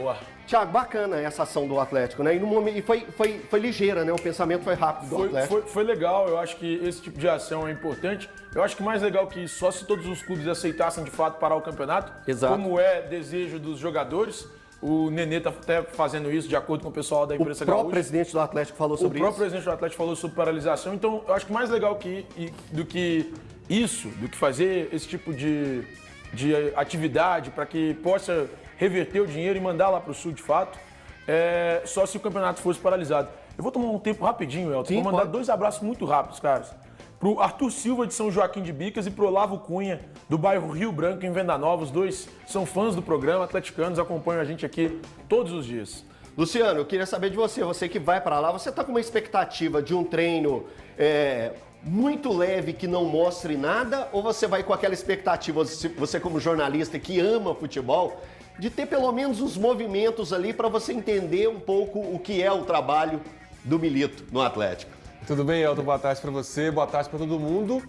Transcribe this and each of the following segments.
Boa. Thiago, bacana essa ação do Atlético, né? E, no momento, e foi ligeira, né? O pensamento foi rápido do Atlético. Foi legal, eu acho que esse tipo de ação é importante. Eu acho que mais legal que isso, só se todos os clubes aceitassem de fato parar o campeonato, Exato. Como é desejo dos jogadores. O Nenê tá até fazendo isso de acordo com o pessoal da imprensa gaúcha. O próprio presidente do Atlético falou sobre isso. O próprio presidente do Atlético falou sobre paralisação. Então, eu acho que mais legal do que isso, do que fazer esse tipo de atividade para que possa reverter o dinheiro e mandar lá para o Sul de fato, só se o campeonato fosse paralisado. Eu vou tomar um tempo rapidinho, Elton. Vou mandar 2 abraços muito rápidos, caras. Pro Arthur Silva, de São Joaquim de Bicas, e pro Olavo Cunha, do bairro Rio Branco, em Venda Nova. Os dois são fãs do programa, atleticanos, acompanham a gente aqui todos os dias. Luciano, eu queria saber de você que vai para lá, você está com uma expectativa de um treino muito leve que não mostre nada, ou você vai com aquela expectativa, você como jornalista que ama futebol, de ter pelo menos os movimentos ali para você entender um pouco o que é o trabalho do Milito no Atlético? Tudo bem, Elton? Boa tarde para você, boa tarde para todo mundo.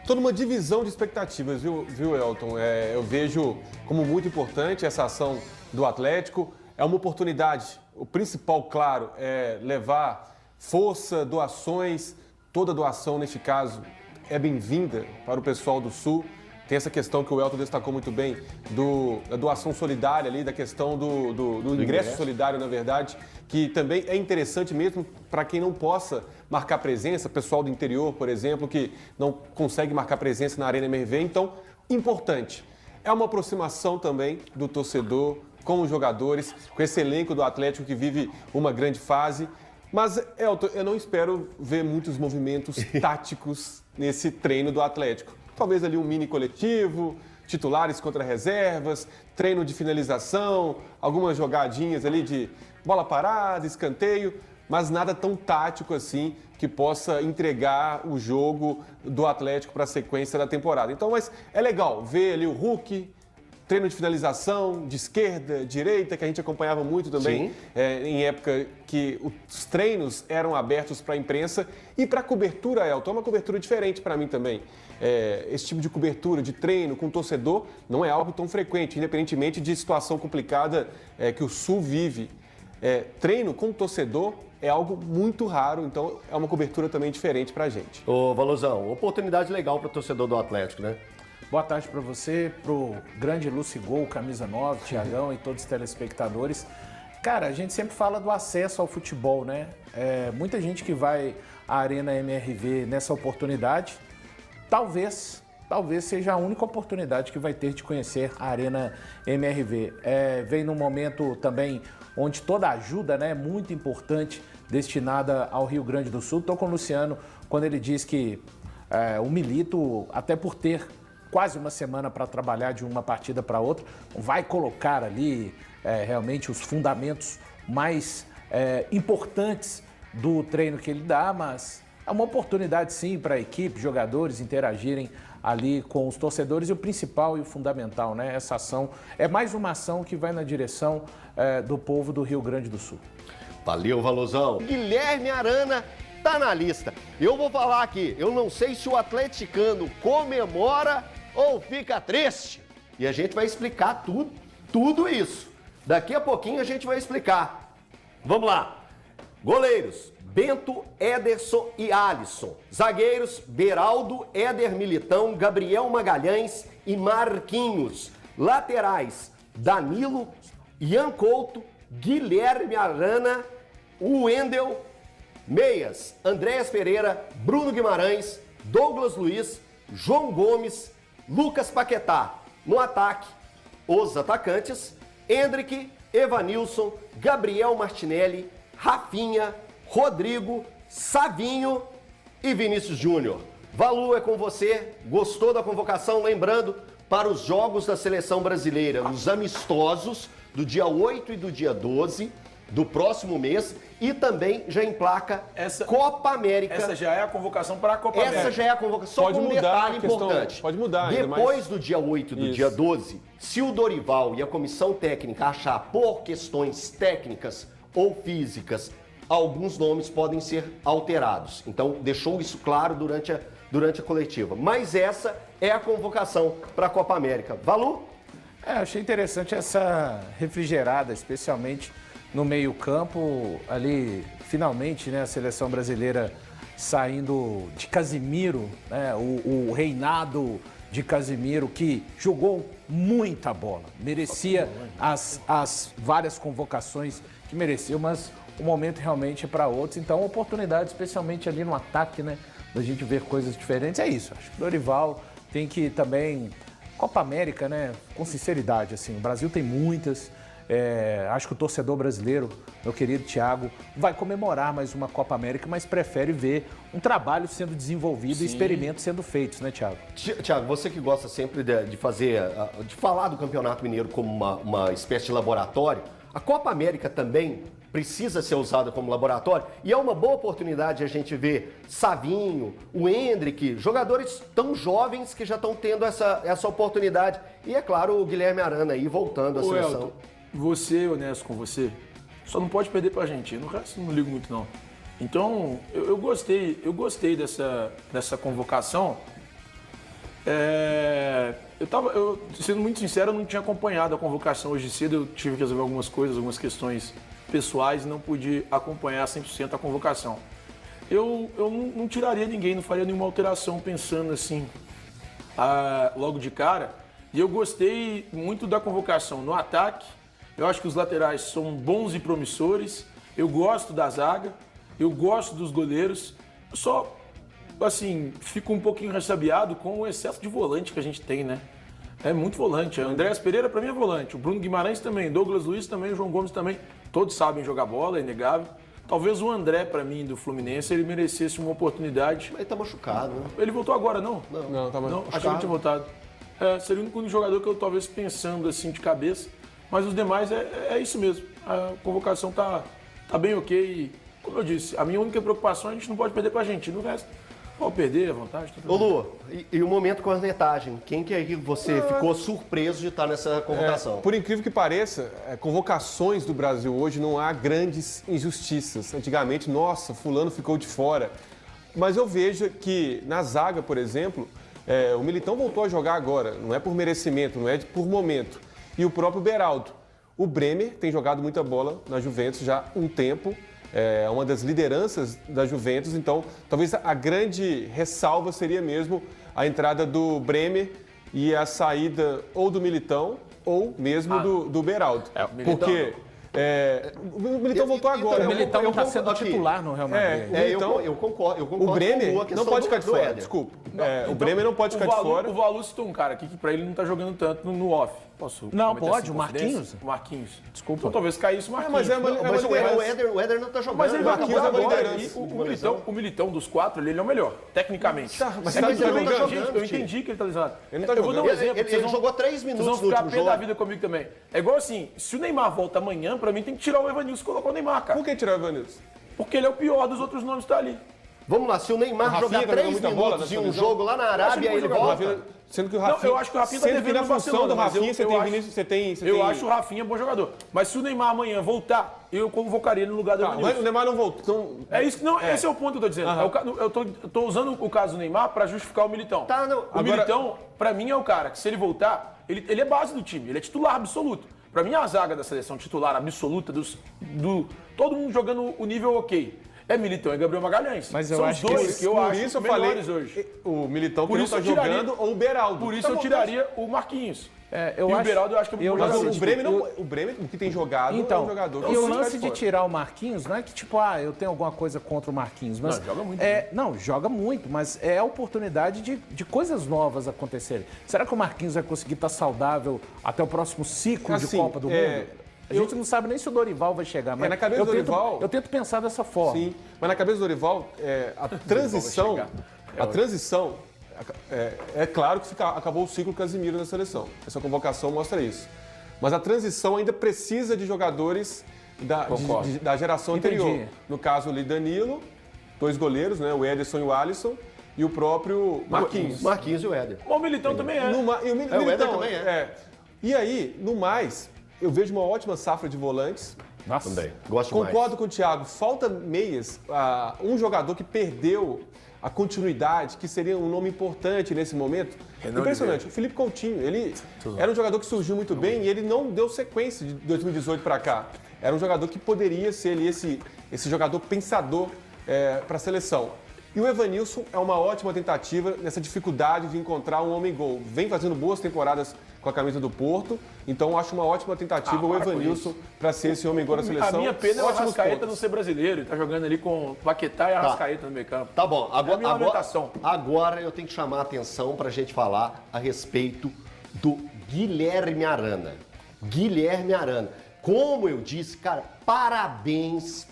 Estou numa divisão de expectativas, viu, Elton? Eu vejo como muito importante essa ação do Atlético. É uma oportunidade. O principal, claro, é levar força, doações. Toda doação, neste caso, é bem-vinda para o pessoal do Sul. Tem essa questão que o Elton destacou muito bem, da doação solidária ali, da questão do ingresso solidário, na verdade, que também é interessante mesmo para quem não possa marcar presença, pessoal do interior, por exemplo, que não consegue marcar presença na Arena MRV. Então, importante. É uma aproximação também do torcedor com os jogadores, com esse elenco do Atlético que vive uma grande fase. Mas, Elton, eu não espero ver muitos movimentos táticos nesse treino do Atlético. Talvez ali um mini coletivo, titulares contra reservas, treino de finalização, algumas jogadinhas ali de bola parada, escanteio, mas nada tão tático assim que possa entregar o jogo do Atlético para a sequência da temporada. Então, mas é legal ver ali o Hulk, treino de finalização, de esquerda, direita, que a gente acompanhava muito também em época que os treinos eram abertos para a imprensa. E para a cobertura, Elton, é uma cobertura diferente para mim também. Esse tipo de cobertura, de treino com o torcedor, não é algo tão frequente, independentemente de situação complicada que o Sul vive. Treino com o torcedor é algo muito raro, então é uma cobertura também diferente para a gente. Ô, Valuzão, oportunidade legal para o torcedor do Atlético, né? Boa tarde para você, pro grande Lucigol, camisa 9, Thiagão e todos os telespectadores. Cara, a gente sempre fala do acesso ao futebol, né? Muita gente que vai à Arena MRV nessa oportunidade, talvez seja a única oportunidade que vai ter de conhecer a Arena MRV. Vem num momento também onde toda a ajuda, né, é muito importante, destinada ao Rio Grande do Sul. Estou com o Luciano quando ele diz que o Milito, até por ter quase uma semana para trabalhar de uma partida para outra, vai colocar ali realmente os fundamentos mais importantes do treino que ele dá, mas é uma oportunidade sim para a equipe, jogadores interagirem ali com os torcedores e o principal e o fundamental, né? Essa ação é mais uma ação que vai na direção do povo do Rio Grande do Sul. Valeu, Valuzão. Guilherme Arana tá na lista. Eu vou falar aqui, eu não sei se o atleticano comemora ou fica triste. E a gente vai explicar tudo isso. Daqui a pouquinho a gente vai explicar. Vamos lá. Goleiros, Bento, Ederson e Alisson. Zagueiros, Beraldo, Éder Militão, Gabriel Magalhães e Marquinhos. Laterais, Danilo, Ian Couto, Guilherme Arana, Wendel. Meias, Andréas Pereira, Bruno Guimarães, Douglas Luiz, João Gomes, Lucas Paquetá. No ataque, os atacantes, Endrick, Evanilson, Gabriel Martinelli, Rafinha, Rodrigo, Savinho e Vinícius Júnior. Valu, é com você. Gostou da convocação? Lembrando, para os jogos da Seleção Brasileira, os amistosos do dia 8 e do dia 12 do próximo mês, e também já emplaca Copa América. Essa já é a convocação para a Copa América. Essa já é a convocação. Pode com um mudar detalhe a questão, importante. pode mudar. Depois do dia 8 e do dia 12, se o Dorival e a comissão técnica achar por questões técnicas ou físicas, alguns nomes podem ser alterados. Então, deixou isso claro durante a coletiva. Mas essa é a convocação para a Copa América. Valu? Achei interessante essa refrigerada, especialmente no meio-campo. Ali, finalmente, né, a seleção brasileira saindo de Casimiro, né, o reinado de Casimiro, que jogou muita bola, merecia as várias convocações que mereceu, mas o momento realmente é para outros. Então, oportunidade, especialmente ali no ataque, né, da gente ver coisas diferentes. É isso, acho que o Dorival tem que também... Copa América, né, com sinceridade, assim, o Brasil tem muitas. Acho que o torcedor brasileiro, meu querido Thiago, vai comemorar mais uma Copa América, mas prefere ver um trabalho sendo desenvolvido e experimentos sendo feitos, né, Thiago? Thiago, você que gosta sempre de falar do Campeonato Mineiro como uma espécie de laboratório, a Copa América também precisa ser usada como laboratório e é uma boa oportunidade a gente ver Savinho, o Endrick, jogadores tão jovens que já estão tendo essa oportunidade. E, é claro, o Guilherme Arana aí voltando à seleção. Elton, vou ser honesto com você, só não pode perder pra Argentina, o resto não ligo muito não. Então, eu gostei dessa convocação. Sendo muito sincero, eu não tinha acompanhado a convocação hoje cedo, eu tive que resolver algumas coisas, algumas questões pessoais e não pude acompanhar 100% a convocação. Eu não tiraria ninguém, não faria nenhuma alteração pensando assim, logo de cara. E eu gostei muito da convocação no ataque. Eu acho que os laterais são bons e promissores. Eu gosto da zaga, eu gosto dos goleiros. Eu só, assim, fico um pouquinho ressabiado com o excesso de volante que a gente tem, né? É muito volante. O Andréas Pereira, para mim, é volante. O Bruno Guimarães também, Douglas Luiz também, o João Gomes também. Todos sabem jogar bola, é inegável. Talvez o André, para mim, do Fluminense, ele merecesse uma oportunidade. Ele tá machucado, né? Ele voltou agora, não? Não, tá machucado. Acho que ele tinha voltado. Seria o único jogador que eu talvez pensando assim de cabeça. Mas os demais é isso mesmo. A convocação tá bem ok. E, como eu disse, a minha única preocupação é a gente não pode perder pra Argentina. O resto, pode perder à vontade. Ô Lu, e o momento cornetagem? Quem que aí você ficou surpreso de estar nessa convocação? Por incrível que pareça, convocações do Brasil hoje não há grandes injustiças. Antigamente, nossa, fulano ficou de fora. Mas eu vejo que na zaga, por exemplo, o Militão voltou a jogar agora. Não é por merecimento, não é por momento. E o próprio Beraldo. O Bremer tem jogado muita bola na Juventus já há um tempo. É uma das lideranças da Juventus, então talvez a grande ressalva seria mesmo a entrada do Bremer e a saída ou do Militão ou mesmo do Beraldo. Porque o Militão voltou agora. O Militão não está sendo titular no Real Madrid. Eu concordo. O Bremer não pode ficar de fora, desculpa. O Bremer não pode ficar de fora. O Valu citou um cara aqui que pra ele não tá jogando tanto no off. Posso Não, cometer pode, essa o Marquinhos. confidência? O Marquinhos. Desculpa. Então talvez caísse o Marquinhos. Mas o Éder não tá jogando. Mas ele vai Marquinhos acabar é uma agora. liderança. O Militão dos quatro, ele é o melhor, tecnicamente. Mas ele não tá jogando, Gente, eu entendi que ele tá lesionado. Ele não tá Eu vou dar um jogando. exemplo. Ele jogou 3 Vocês minutos vão no ficar último pé da jogo. vida comigo também. É igual assim, se o Neymar volta amanhã, pra mim tem que tirar o Evanilson e colocar o Neymar, cara. Por que tirar o Evanilson? Porque ele é o pior dos outros nomes que tá ali. Vamos lá, se o Neymar Rafinha jogar tá 3 jogando muita bola minutos na em um televisão. jogo lá na Arábia, ele volta. Sendo que o Não, Rafinha, eu acho que o Rafinha tá sendo que devendo na no função Barcelona, do mas Rafinha você eu tem acho- Vinícius, você tem... Eu acho o Rafinha bom jogador. Mas se o Neymar amanhã voltar, eu convocaria ele no lugar do Mas o Evanilson. Neymar não voltou. Então, É isso que não, esse é o ponto que eu tô dizendo. Eu tô usando o caso do Neymar pra justificar o Militão. Tá, não. O Militão, pra mim, é o cara que se ele voltar, ele é base do time, ele é titular absoluto. Pra mim, a zaga da seleção titular absoluta, todo mundo jogando o nível ok. É Militão e Gabriel Magalhães. Mas eu São acho os que dois que eu por acho isso eu falei melhores hoje. o Militão que Por não isso tá eu tiraria- jogando ou o Beraldo. Por isso Tá eu bom, tiraria o Marquinhos. Eu e acho- o Beraldo eu acho que é um bom Mas jogador. o Bremer, não, o Bremer, o que tem jogado, é um jogador que e o não lance sai de fora. tirar o Marquinhos não é que, tipo, eu tenho alguma coisa contra o Marquinhos, mas... Não, joga muito, Não, joga muito, mas é a oportunidade de coisas novas acontecerem. Será que o Marquinhos vai conseguir estar saudável até o próximo ciclo de Assim, Copa do Mundo? A gente não sabe nem se o Dorival vai chegar, mas na cabeça do Dorival- eu tento pensar dessa forma. Sim, mas na cabeça do Dorival, a transição, é claro que acabou o ciclo Casimiro na seleção. Essa convocação mostra isso. Mas a transição ainda precisa de jogadores da geração Entendi. anterior. No caso ali, Danilo, 2 goleiros, né? O Ederson e o Alisson, e o próprio Marquinhos. Marquinhos e o Éder. Mas o Militão também é. E o Militão, Éder também é. E aí, no mais, eu vejo uma ótima safra de volantes. Nossa. Também. Gosto mais. Concordo com o Thiago. Falta meias, um jogador que perdeu a continuidade, que seria um nome importante nesse momento. Renan Impressionante. O Felipe Coutinho, ele era um jogador que surgiu muito bem e ele não deu sequência de 2018 para cá. Era um jogador que poderia ser ali esse jogador pensador para a seleção. E o Evanilson é uma ótima tentativa nessa dificuldade de encontrar um homem-gol. Vem fazendo boas temporadas com a camisa do Porto, então acho uma ótima tentativa o Evanilson para ser esse homem-gol da seleção. A minha pena é o Ótimos Arrascaeta pontos. não ser brasileiro. Ele tá jogando ali com Paquetá e Arrascaeta no meio campo. Tá bom, É a minha lamentação. agora eu tenho que chamar a atenção para a gente falar a respeito do Guilherme Arana. Guilherme Arana. Como eu disse, cara, parabéns,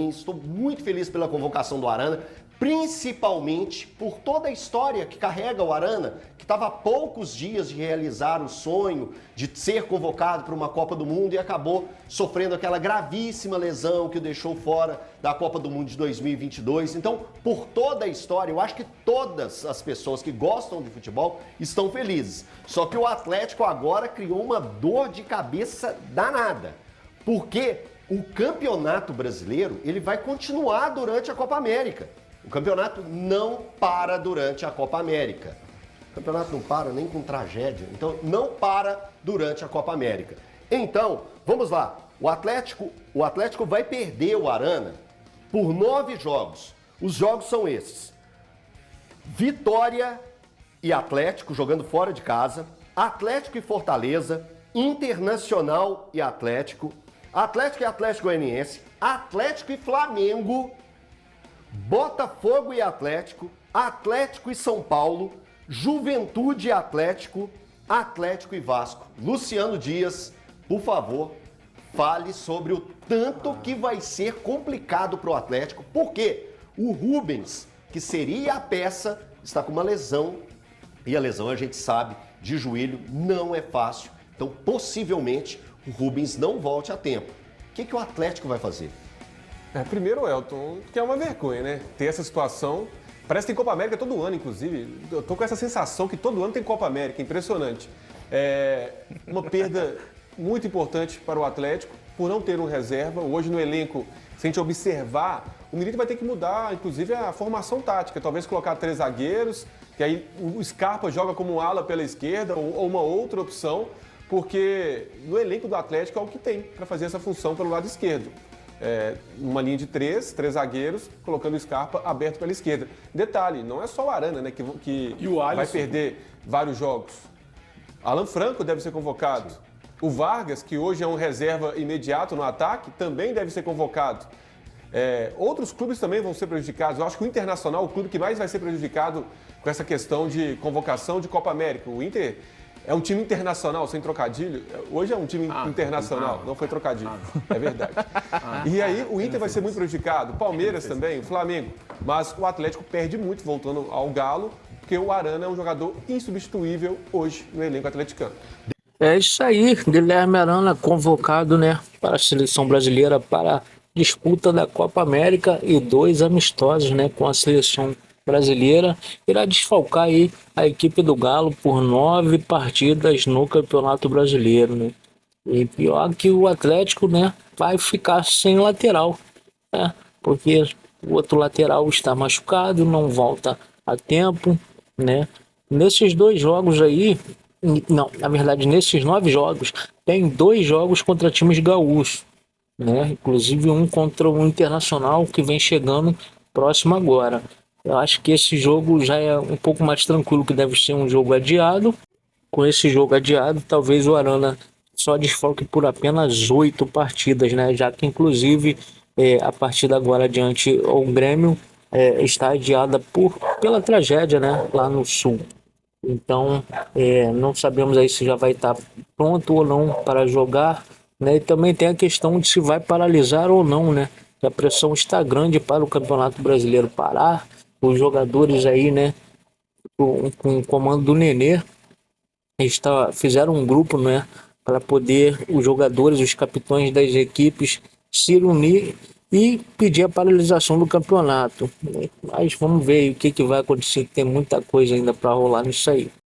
estou muito feliz pela convocação do Arana, principalmente por toda a história que carrega o Arana, que estava há poucos dias de realizar o sonho de ser convocado para uma Copa do Mundo e acabou sofrendo aquela gravíssima lesão que o deixou fora da Copa do Mundo de 2022. Então, por toda a história, eu acho que todas as pessoas que gostam de futebol estão felizes. Só que o Atlético agora criou uma dor de cabeça danada, porque o Campeonato Brasileiro ele vai continuar durante a Copa América. O campeonato não para durante a Copa América. O campeonato não para nem com tragédia. Então, não para durante a Copa América. Então, vamos lá. O Atlético vai perder o Arana por 9 jogos. Os jogos são esses. Vitória e Atlético, jogando fora de casa. Atlético e Fortaleza. Internacional e Atlético. Atlético e Atlético Goianiense. Atlético e Flamengo. Botafogo e Atlético, Atlético e São Paulo, Juventude e Atlético, Atlético e Vasco. Luciano Dias, por favor, fale sobre o tanto que vai ser complicado para o Atlético, porque o Rubens, que seria a peça, está com uma lesão, e a lesão a gente sabe, de joelho, não é fácil. Então, possivelmente, o Rubens não volte a tempo. O que o Atlético vai fazer? Primeiro, Elton, que é uma vergonha, né? Ter essa situação. Parece que tem Copa América todo ano, inclusive. Eu tô com essa sensação que todo ano tem Copa América, impressionante. É uma perda muito importante para o Atlético, por não ter um reserva. Hoje no elenco, se a gente observar, o Milito vai ter que mudar, inclusive, a formação tática. Talvez colocar 3 zagueiros, que aí o Scarpa joga como ala pela esquerda, ou uma outra opção, porque no elenco do Atlético é o que tem para fazer essa função pelo lado esquerdo. Uma linha de 3 zagueiros, colocando o Scarpa aberto pela esquerda. Detalhe, não é só o Arana, né, que E o Alisson? vai perder vários jogos. Alan Franco deve ser convocado. O Vargas, que hoje é um reserva imediato no ataque, também deve ser convocado. Outros clubes também vão ser prejudicados. Eu acho que o Internacional, o clube que mais vai ser prejudicado com essa questão de convocação de Copa América. O Inter é um time internacional, sem trocadilho. Hoje é um time internacional, não foi trocadilho. É verdade. E aí o Inter vai ser muito prejudicado, o Palmeiras também, o Flamengo. Mas o Atlético perde muito, voltando ao Galo, porque o Arana é um jogador insubstituível hoje no elenco atleticano. É isso aí, Guilherme Arana convocado, né, para a seleção brasileira para a disputa da Copa América e 2 amistosos, né, com a seleção brasileira, irá desfalcar aí a equipe do Galo por 9 partidas no Campeonato Brasileiro, né? E pior que o Atlético, né, vai ficar sem lateral, né? Porque o outro lateral está machucado, não volta a tempo, né? Nesses 2 jogos aí, não, na verdade, nesses 9 jogos, tem 2 jogos contra times gaúchos, né? Inclusive um contra o Internacional, que vem chegando próximo agora. Eu acho que esse jogo já é um pouco mais tranquilo, que deve ser um jogo adiado. Com esse jogo adiado, talvez o Arana só desfalque por apenas 8 partidas, né? Já que, inclusive, a partida agora diante ao Grêmio está adiada pela tragédia, né? Lá no Sul. Então, não sabemos aí se já vai estar pronto ou não para jogar, né? E também tem a questão de se vai paralisar ou não, né? A pressão está grande para o Campeonato Brasileiro parar. Os jogadores aí, né, com o comando do Nenê, fizeram um grupo, né, para poder os jogadores, os capitães das equipes se unir e pedir a paralisação do campeonato. Mas vamos ver o que vai acontecer, que tem muita coisa ainda para rolar nisso aí.